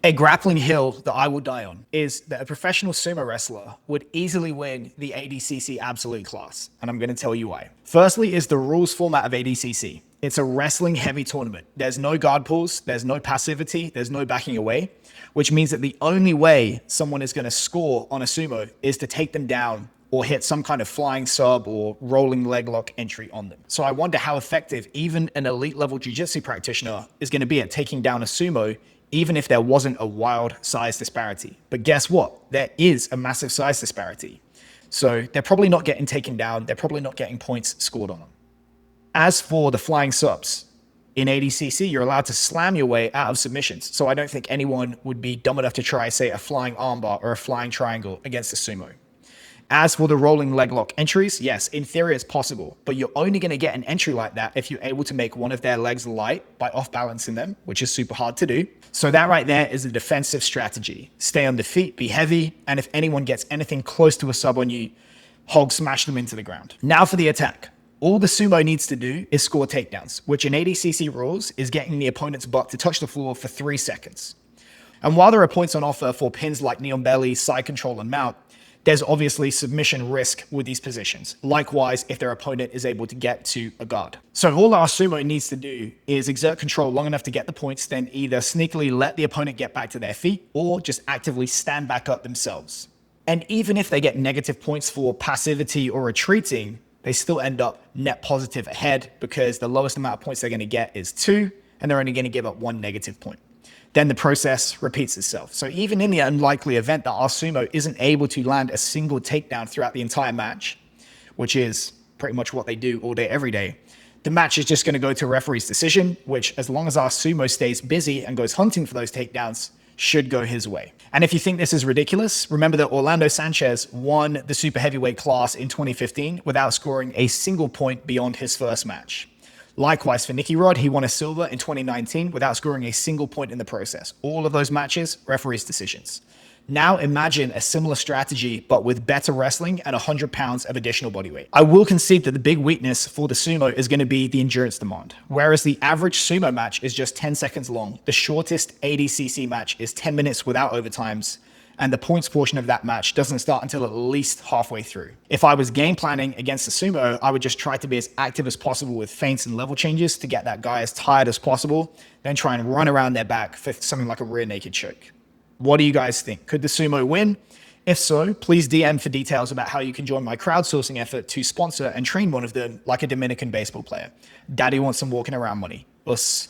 A grappling hill that I will die on is that a professional sumo wrestler would easily win the ADCC Absolute class, and I'm going to tell you why. Firstly is the rules format of ADCC. It's a wrestling heavy tournament. There's no guard pulls, there's no passivity, there's no backing away, which means that the only way someone is going to score on a sumo is to take them down or hit some kind of flying sub or rolling leg lock entry on them. So I wonder how effective even an elite level jiu-jitsu practitioner is going to be at taking down a sumo, even if there wasn't a wild size disparity. But guess what? There is a massive size disparity. So they're probably not getting taken down. They're probably not getting points scored on them. As for the flying subs, in ADCC, you're allowed to slam your way out of submissions. So I don't think anyone would be dumb enough to try, say, a flying armbar or a flying triangle against a sumo. As for the rolling leg lock entries, yes, in theory it's possible, but you're only going to get an entry like that if you're able to make one of their legs light by off-balancing them, which is super hard to do. So that right there is a defensive strategy. Stay on the feet, be heavy, and if anyone gets anything close to a sub on you, hog smash them into the ground. Now for the attack. All the sumo needs to do is score takedowns, which in ADCC rules is getting the opponent's butt to touch the floor for 3 seconds. And while there are points on offer for pins like knee on belly, side control, and mount, there's obviously submission risk with these positions. Likewise, if their opponent is able to get to a guard. So all our sumo needs to do is exert control long enough to get the points, then either sneakily let the opponent get back to their feet or just actively stand back up themselves. And even if they get negative points for passivity or retreating, they still end up net positive ahead because the lowest amount of points they're going to get is 2, and they're only going to give up 1 negative point. Then the process repeats itself. So even in the unlikely event that our sumo isn't able to land a single takedown throughout the entire match, which is pretty much what they do all day, every day, the match is just going to go to a referee's decision, which as long as our sumo stays busy and goes hunting for those takedowns, should go his way. And if you think this is ridiculous, remember that Orlando Sanchez won the super heavyweight class in 2015 without scoring a single point beyond his first match. Likewise for Nicky Rod, he won a silver in 2019 without scoring a single point in the process. All of those matches, referees' decisions. Now imagine a similar strategy, but with better wrestling and 100 pounds of additional body weight. I will concede that the big weakness for the sumo is going to be the endurance demand. Whereas the average sumo match is just 10 seconds long, the shortest ADCC match is 10 minutes without overtimes, and the points portion of that match doesn't start until at least halfway through. If I was game planning against the sumo, I would just try to be as active as possible with feints and level changes to get that guy as tired as possible, then try and run around their back for something like a rear naked choke. What do you guys think? Could the sumo win? If so, please DM for details about how you can join my crowdsourcing effort to sponsor and train one of them like a Dominican baseball player. Daddy wants some walking around money. Us.